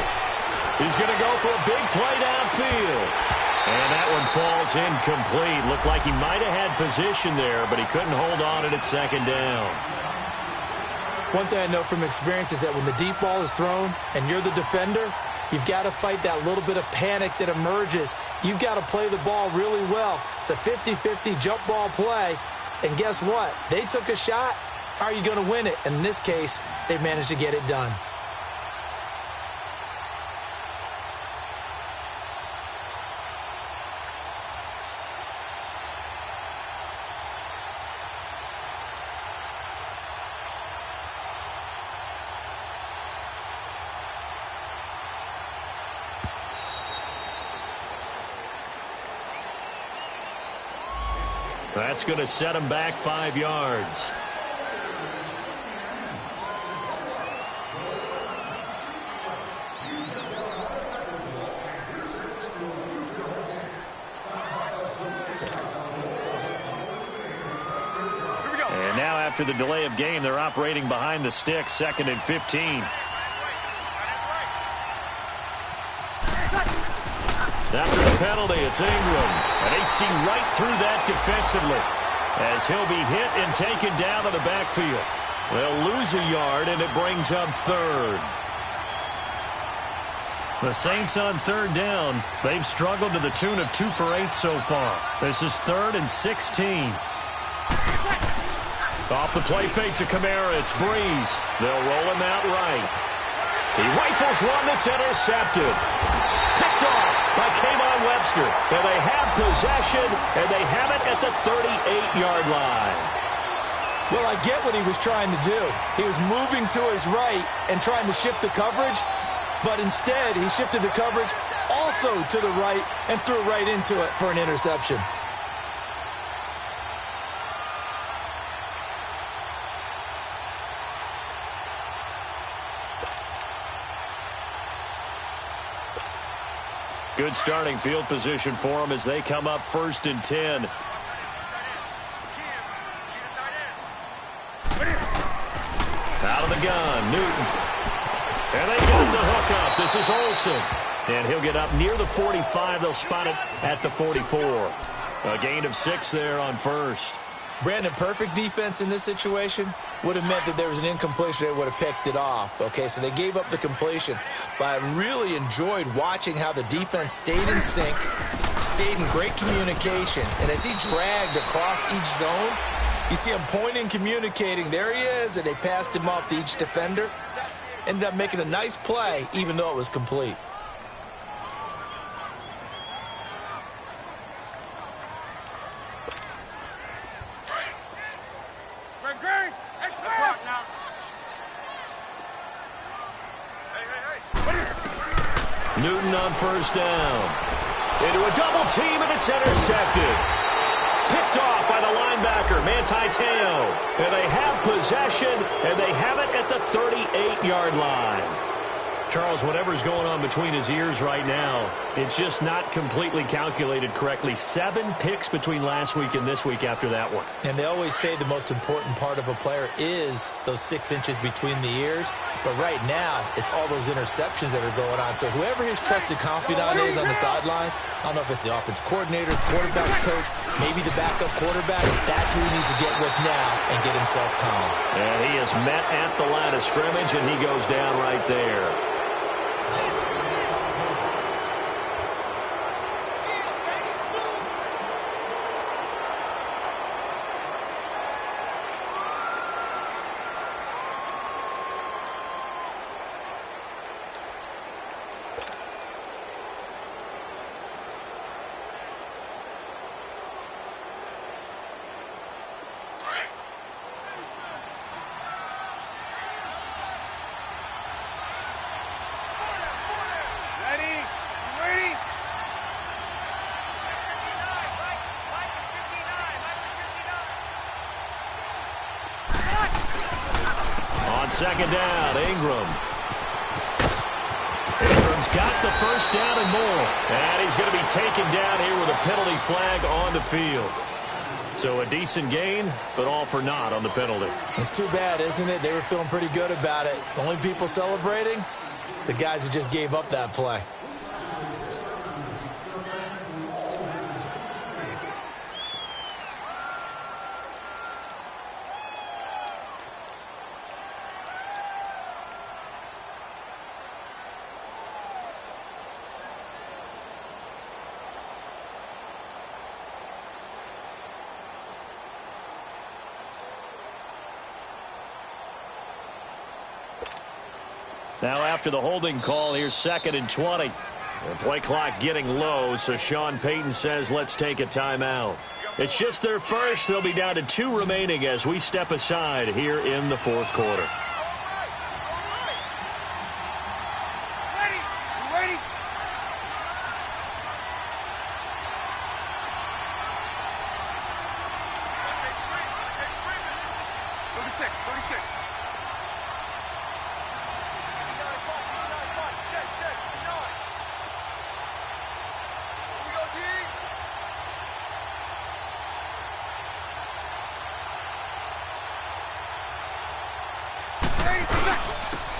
He's going to go for a big play downfield. And that one falls incomplete. Looked like he might have had position there, but he couldn't hold on it at 2nd down. One thing I know from experience is that when the deep ball is thrown and you're the defender, you've got to fight that little bit of panic that emerges. You've got to play the ball really well. It's a 50-50 jump ball play. And guess what? They took a shot. How are you going to win it? And in this case, they managed to get it done. That's going to set him back 5 yards. And now after the delay of game, they're operating behind the sticks, 2nd and 15. After the penalty, it's Ingram. And they see right through that defensively as he'll be hit and taken down to the backfield. They'll lose a yard, and it brings up 3rd. The Saints on 3rd down. They've struggled to the tune of 2 for 8 so far. This is 3rd and 16. Off the play fake to Kamara, it's Breeze. They'll roll him out right. He rifles one that's intercepted. Picked off by K'Von Webster. And they have possession, and they have it at the 38-yard line. Well, I get what he was trying to do. He was moving to his right and trying to shift the coverage, but instead he shifted the coverage also to the right and threw right into it for an interception. Good starting field position for them as they come up 1st and 10. Out of the gun, Newton. And they got the hook up. This is Olsen. And he'll get up near the 45. They'll spot it at the 44. A gain of 6 there on 1st. Brandon, perfect defense in this situation would have meant that there was an incompletion. They would have picked it off. Okay, so they gave up the completion. But I really enjoyed watching how the defense stayed in sync, stayed in great communication. And as he dragged across each zone, you see him pointing, communicating. There he is, and they passed him off to each defender. Ended up making a nice play, even though it was complete. Newton on 1st down. Into a double team, and it's intercepted. Picked off by the linebacker, Manti Te'o. And they have possession, and they have it at the 38-yard line. Charles, whatever's going on between his ears right now, it's just not completely calculated correctly. 7 picks between last week and this week after that one. And they always say the most important part of a player is those 6 inches between the ears. But right now, it's all those interceptions that are going on. So whoever his trusted confidant is on the sidelines, I don't know if it's the offense coordinator, the quarterback's coach, maybe the backup quarterback, that's who he needs to get with now and get himself calm. And he is met at the line of scrimmage, and he goes down right there. Second down, Ingram's got the 1st down and more. And he's going to be taken down here with a penalty flag on the field. So a decent gain, but all for naught on the penalty. It's too bad, isn't it? They were feeling pretty good about it. The only people celebrating, the guys who just gave up that play. Now after the holding call, here's 2nd and 20. The play clock getting low, so Sean Payton says let's take a timeout. It's just their first. They'll be down to 2 remaining as we step aside here in the 4th quarter. Ready? 36.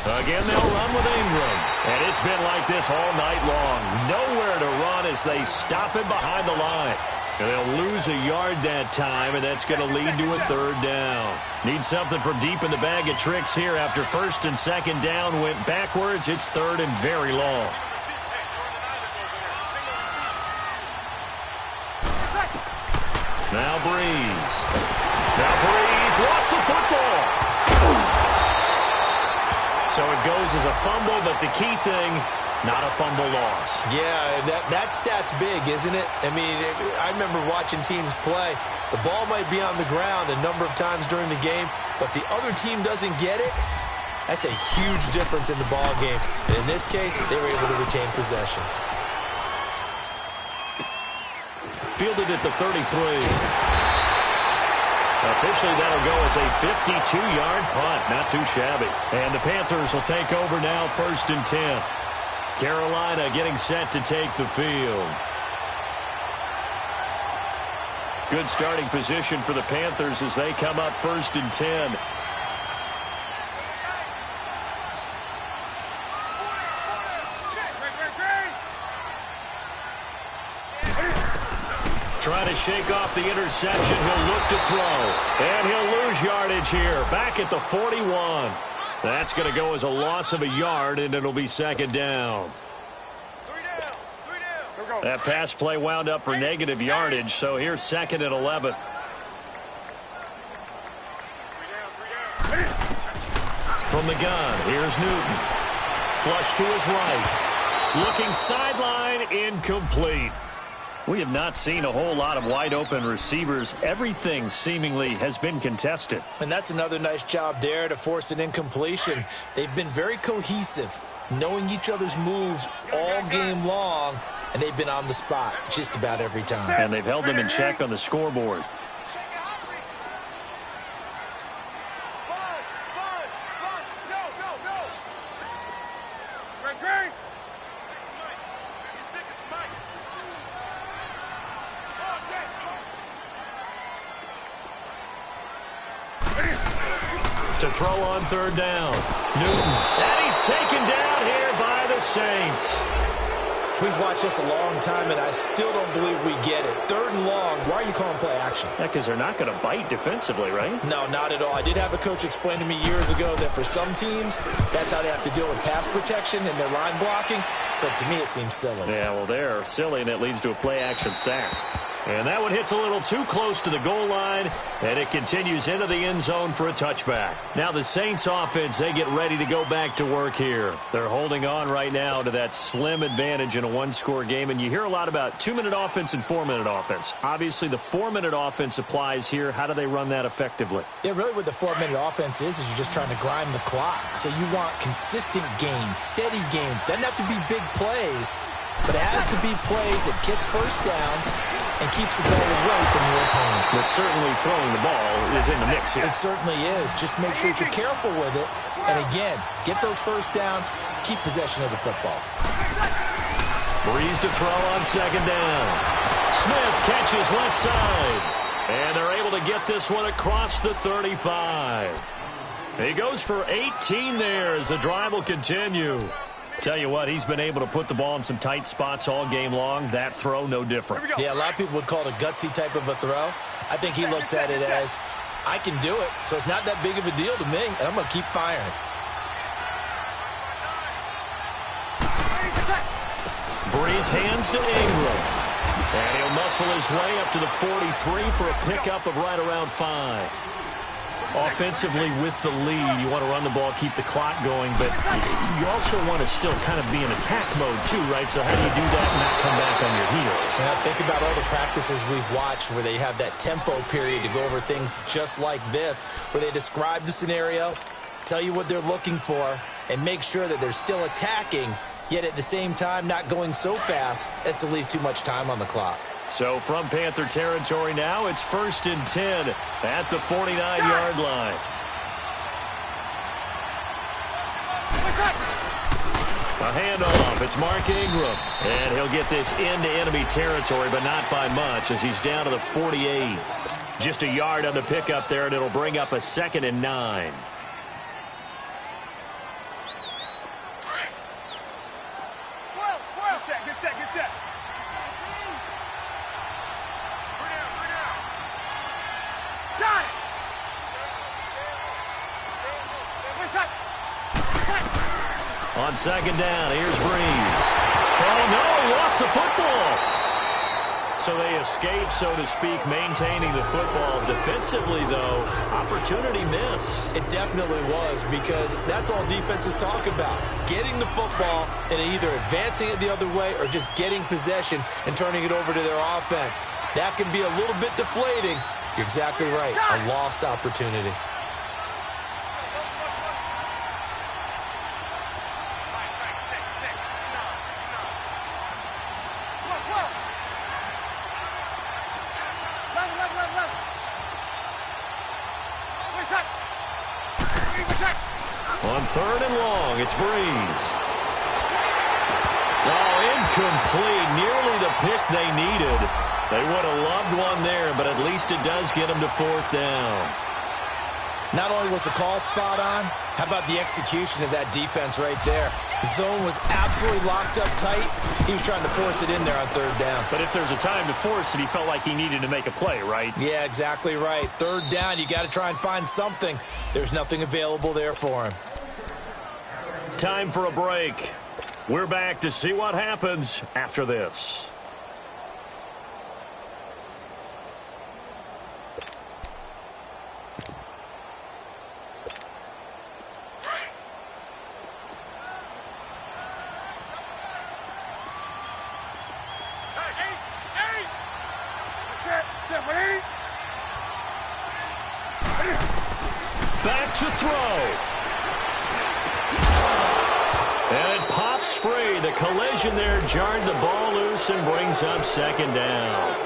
Again, they'll run with Ingram. And it's been like this all night long. Nowhere to run as they stop him behind the line. And they'll lose a yard that time, and that's going to lead to a 3rd down. Need something from deep in the bag of tricks here. After 1st and 2nd down went backwards, it's 3rd and very long. Now Breeze. Lost the football. So it goes as a fumble, but the key thing, Not a fumble loss. Yeah, that stat's big, isn't it? I mean, I remember watching teams play. The ball might be on the ground a number of times during the game, but the other team doesn't get it. That's a huge difference in the ball game. And in this case, they were able to retain possession. Fielded at the 33. Officially, that'll go as a 52-yard punt. Not too shabby. And the Panthers will take over now, 1st and 10. Carolina getting set to take the field. Good starting position for the Panthers as they come up 1st and 10. Trying to shake off the interception. He'll look to throw. And he'll lose yardage here. Back at the 41. That's going to go as a loss of a yard, and it'll be 2nd down. That pass play wound up for negative yardage, so here's 2nd and 11. From the gun, here's Newton. Flush to his right. Looking sideline, incomplete. We have not seen a whole lot of wide-open receivers. Everything seemingly has been contested. And that's another nice job there to force an incompletion. They've been very cohesive, knowing each other's moves all game long, and they've been on the spot just about every time. And they've held them in check on the scoreboard. To throw on 3rd down. Newton. And he's taken down here by the Saints. We've watched this a long time, and I still don't believe we get it. 3rd and long. Why are you calling play action? Yeah, because they're not going to bite defensively, right? No, not at all. I did have a coach explain to me years ago that for some teams, that's how they have to deal with pass protection and their line blocking. But to me, it seems silly. Yeah, well, they're silly, and it leads to a play-action sack. And that one hits a little too close to the goal line, and it continues into the end zone for a touchback. Now the Saints offense, they get ready to go back to work here. They're holding on right now to that slim advantage in a one-score game, and you hear a lot about 2-minute offense and 4-minute offense. Obviously, the 4-minute offense applies here. How do they run that effectively? Yeah, really what the 4-minute offense is you're just trying to grind the clock. So you want consistent gains, steady gains. Doesn't have to be big plays, but it has to be plays that gets first downs and keeps the ball away from your opponent. But certainly throwing the ball is in the mix here. It certainly is. Just make sure that you're careful with it. And again, get those first downs, keep possession of the football. Breeze to throw on 2nd down. Smith catches left side. And they're able to get this one across the 35. He goes for 18 there as the drive will continue. Tell you what, he's been able to put the ball in some tight spots all game long. That throw, no different. Yeah, a lot of people would call it a gutsy type of a throw. I think he looks at it as, I can do it, so it's not that big of a deal to me, and I'm going to keep firing. Breeze hands to Ingram. And he'll muscle his way up to the 43 for a pickup of right around 5. Offensively with the lead, you want to run the ball, keep the clock going, but you also want to still kind of be in attack mode too, right? So how do you do that and not come back on your heels? Yeah, think about all the practices we've watched where they have that tempo period to go over things just like this, where they describe the scenario, tell you what they're looking for, and make sure that they're still attacking, yet at the same time not going so fast as to leave too much time on the clock. So from Panther territory now, it's 1st and 10 at the 49-yard line. A handoff. It's Mark Ingram. And he'll get this into enemy territory, but not by much as he's down to the 48. Just a yard on the pickup there, and it'll bring up a 2nd and 9. Good set. Got it. On 2nd down, here's Breeze. Oh, no, he lost the football. So they escape, so to speak, maintaining the football. Defensively, though, opportunity miss. It definitely was, because that's all defenses talk about. Getting the football and either advancing it the other way or just getting possession and turning it over to their offense. That can be a little bit deflating. You're exactly right. A lost opportunity. On 3rd and long, it's Breeze. Oh, incomplete. Nearly the pick they needed. They would have loved one there, but at least it does get them to 4th down. Not only was the call spot on, how about the execution of that defense right there? The zone was absolutely locked up tight. He was trying to force it in there on 3rd down. But if there's a time to force it, he felt like he needed to make a play, right? Yeah, exactly right. 3rd down, you got to try and find something. There's nothing available there for him. Time for a break. We're back to see what happens after this. Back to throw. And it pops free. The collision there jarred the ball loose and brings up 2nd down.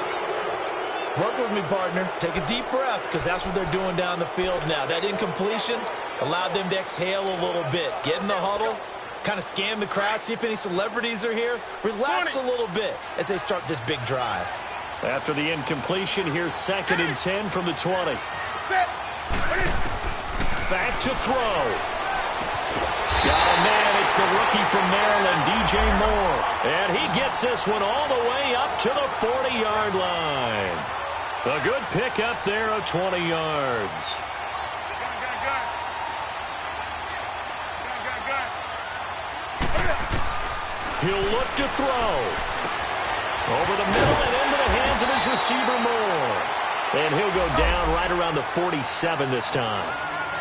Work with me, partner. Take a deep breath, because that's what they're doing down the field now. That incompletion allowed them to exhale a little bit. Get in the huddle, kind of scan the crowd, see if any celebrities are here. Relax a little bit as they start this big drive. After the incompletion, here's 2nd and 10 from the 20. Back to throw. Got a man. It's the rookie from Maryland, DJ Moore. And he gets this one all the way up to the 40-yard line. A good pickup there of 20 yards. He'll look to throw. Over the middle and into the hands of his receiver, Moore. And he'll go down right around the 47 this time.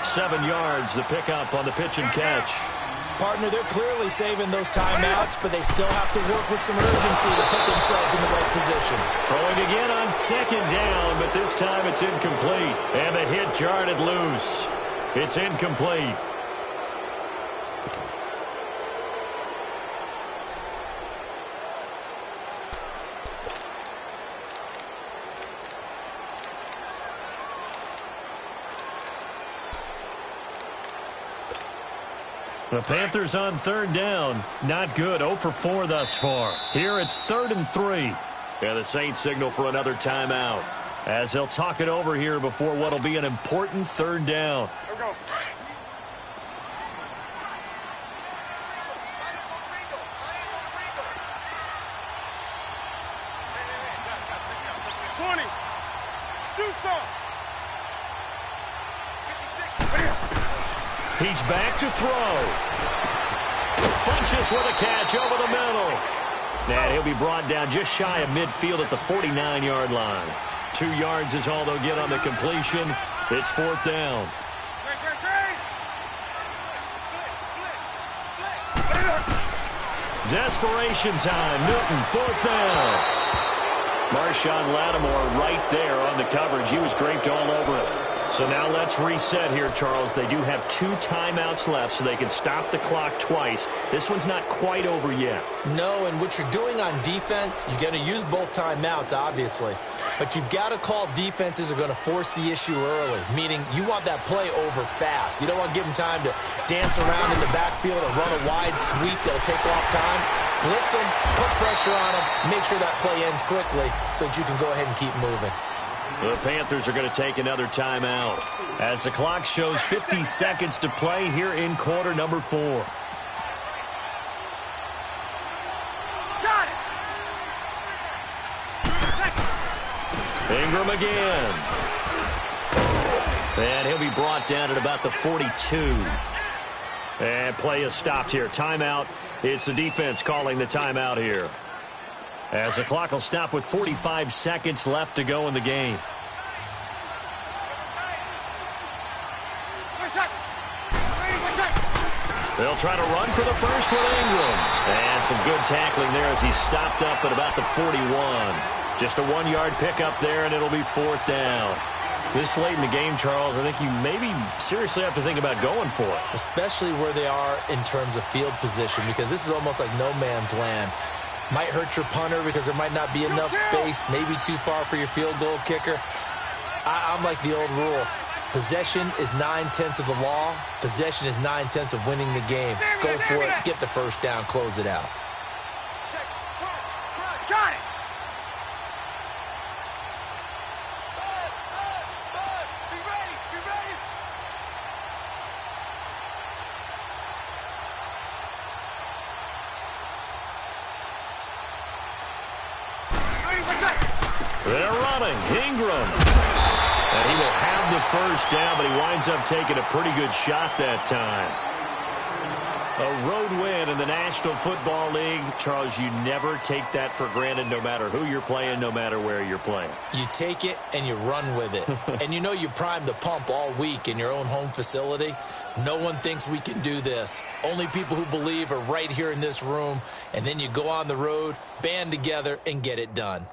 7 yards, the pickup on the pitch and catch. Partner, they're clearly saving those timeouts, but they still have to work with some urgency to put themselves in the right position. Throwing again on 2nd down, but this time it's incomplete. And the hit jarred it loose. It's incomplete. The Panthers on 3rd down. Not good. 0 for 4 thus far. Here it's 3rd and 3. And the Saints signal for another timeout, as they'll talk it over here before what'll be an important 3rd down. Here we go. 20. Do something. He's back to throw. Funches with a catch over the middle. And he'll be brought down just shy of midfield at the 49-yard line. 2 yards is all they'll get on the completion. It's 4th down. Desperation time. Newton, 4th down. Marshawn Lattimore right there on the coverage. He was draped all over it. So now let's reset here, Charles. They do have 2 timeouts left, so they can stop the clock twice. This one's not quite over yet. No, and what you're doing on defense, you're going to use both timeouts, obviously. But you've got to call defenses are going to force the issue early, meaning you want that play over fast. You don't want to give them time to dance around in the backfield or run a wide sweep that'll take off time. Blitz them, put pressure on them, make sure that play ends quickly so that you can go ahead and keep moving. The Panthers are going to take another timeout as the clock shows 50 seconds to play here in quarter number 4. Got it. Ingram again. And he'll be brought down at about the 42. And play is stopped here. Timeout. It's the defense calling the timeout here. as the clock will stop with 45 seconds left to go in the game. They'll try to run for the first with Ingram. And some good tackling there as he stopped up at about the 41. Just a 1-yard pickup there, and it'll be 4th down. This late in the game, Charles, I think you maybe seriously have to think about going for it. Especially where they are in terms of field position, because this is almost like no man's land. Might hurt your punter because there might not be enough space, maybe too far for your field goal kicker. I'm like the old rule. Possession is 9/10 of the law. Possession is 9/10 of winning the game. Go for it, get the first down, close it out. Got it. Be ready. Be ready. They're running. Ingram. And he will have the first down, but he winds up taking a pretty good shot that time. A road win in the National Football League. Charles, you never take that for granted no matter who you're playing, no matter where you're playing. You take it and you run with it. And you know you primed the pump all week in your own home facility. No one thinks we can do this. Only people who believe are right here in this room. And then you go on the road, band together, and get it done.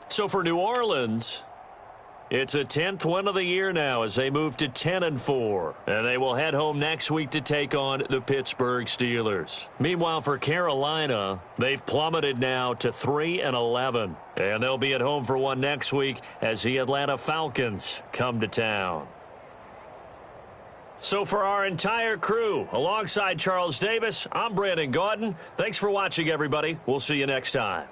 So for New Orleans, it's a 10th win of the year now as they move to 10-4. And they will head home next week to take on the Pittsburgh Steelers. Meanwhile, for Carolina, they've plummeted now to 3-11. And they'll be at home for one next week as the Atlanta Falcons come to town. So for our entire crew, alongside Charles Davis, I'm Brandon Gaudin. Thanks for watching, everybody. We'll see you next time.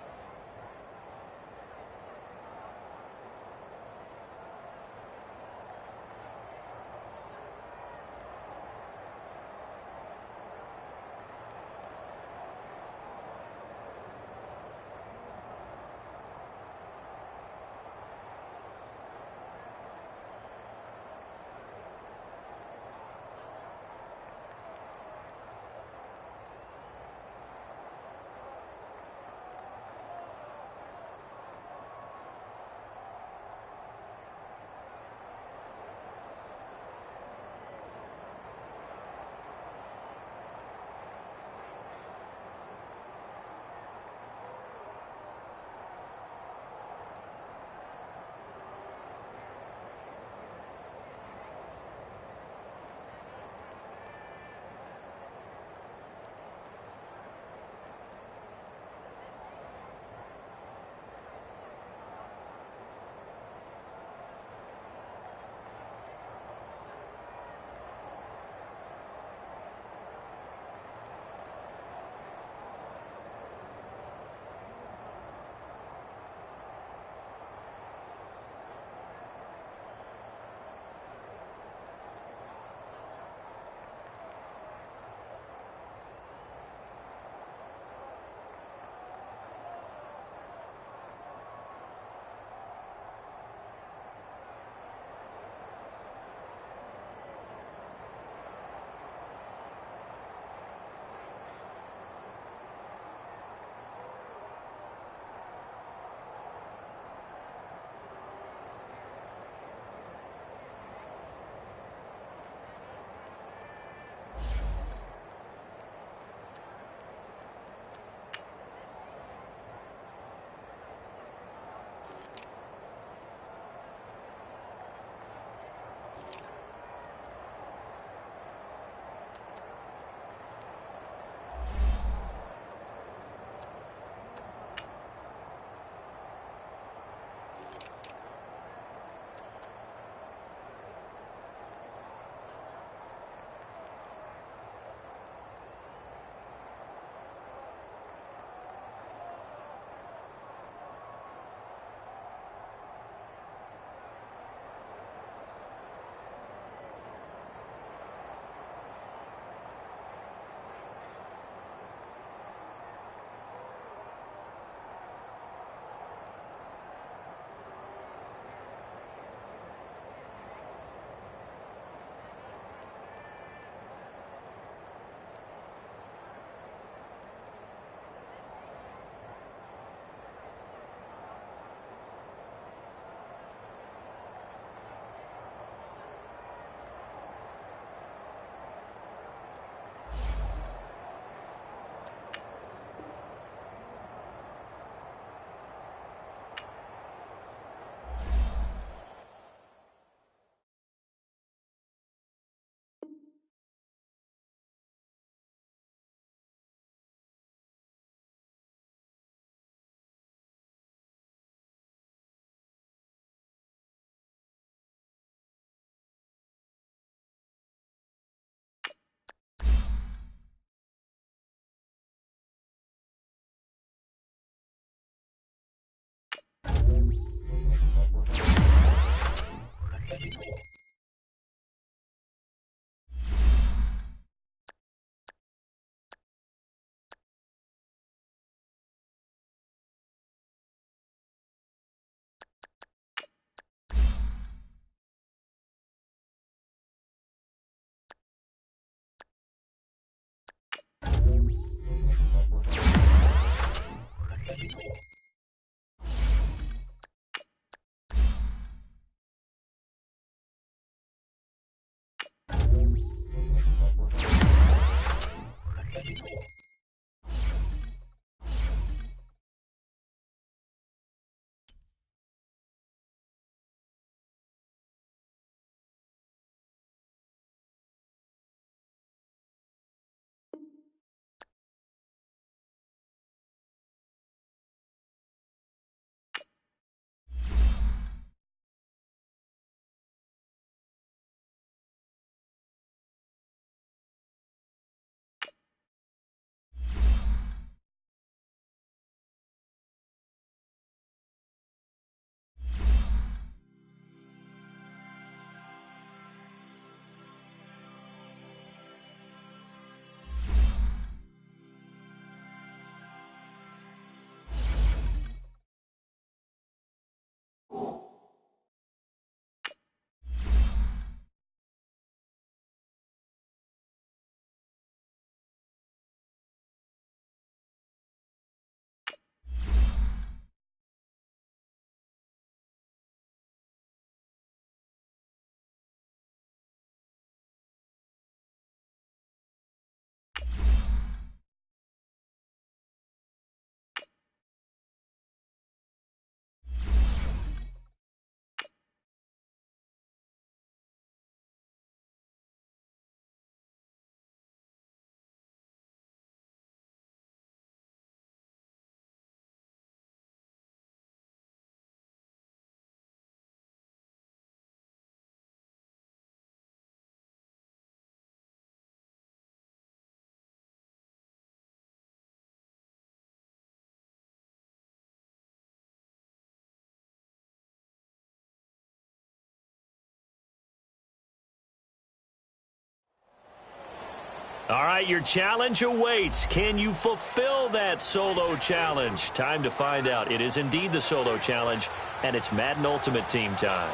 All right, your challenge awaits. Can you fulfill that solo challenge? Time to find out. It is indeed the solo challenge, and it's Madden Ultimate Team time.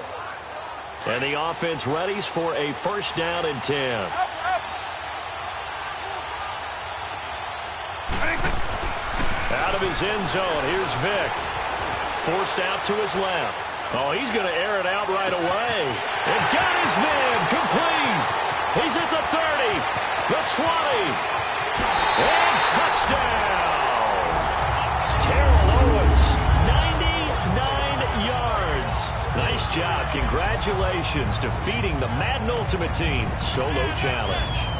And the offense readies for a first down and 10. Out of his end zone, here's Vic. Forced out to his left. Oh, he's going to air it out right away. And got his man complete. He's at the 30. The 20. And touchdown. Terrell Owens, 99 yards. Nice job. Congratulations, defeating the Madden Ultimate Team solo challenge.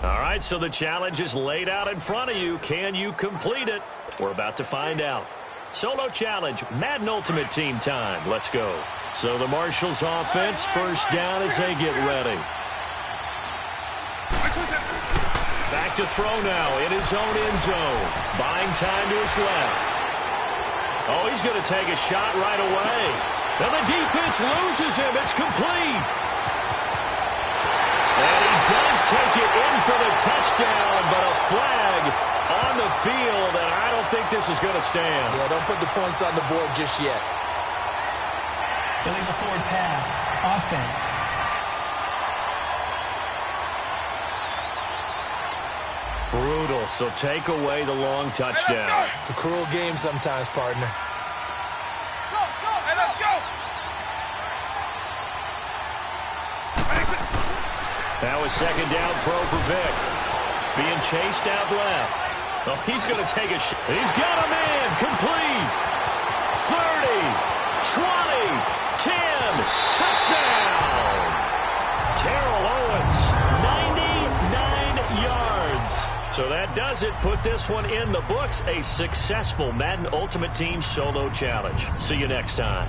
All right, so the challenge is laid out in front of you. Can you complete it? We're about to find out. Solo challenge, Madden Ultimate Team time. Let's go. So the Marshals offense, first down as they get ready. Back to throw now in his own end zone. Buying time to his left. Oh, he's going to take a shot right away. And the defense loses him. It's complete. And he does take it in for the touchdown, but a flag on the field, and I don't think this is going to stand. Yeah, don't put the points on the board just yet. Illegal forward pass, offense. Brutal, so take away the long touchdown. It's a cruel game sometimes, partner. Go, go, hey, let's go. Now a second down throw for Vic. Being chased out left. Oh, he's going to take a shot. He's got a man. Complete. 30, 20, 10. Touchdown. Terrell Owens, 99 yards. So that does it. Put this one in the books. A successful Madden Ultimate Team solo challenge. See you next time.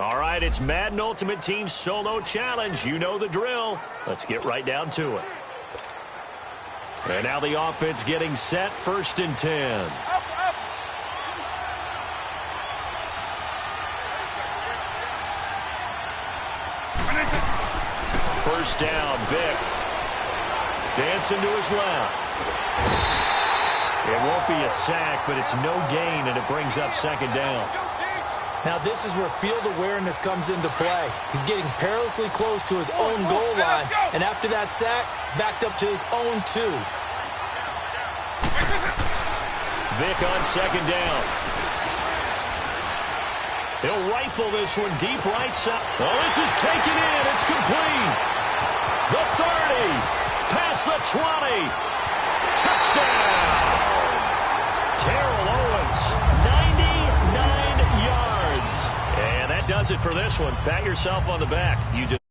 All right, it's Madden Ultimate Team Solo Challenge. You know the drill. Let's get right down to it. And now the offense getting set, 1st and 10. First down, Vic. Dancing to his left. It won't be a sack, but it's no gain, and it brings up 2nd down. Now this is where field awareness comes into play. He's getting perilously close to his own goal line, and after that sack, backed up to his own 2. Vic on 2nd down. He'll rifle this one deep right side. Oh, this is taken in. It's complete. The 30. Past the 20. Touchdown. Terrell Owens, 99 yards. And that does it for this one. Pat yourself on the back. You just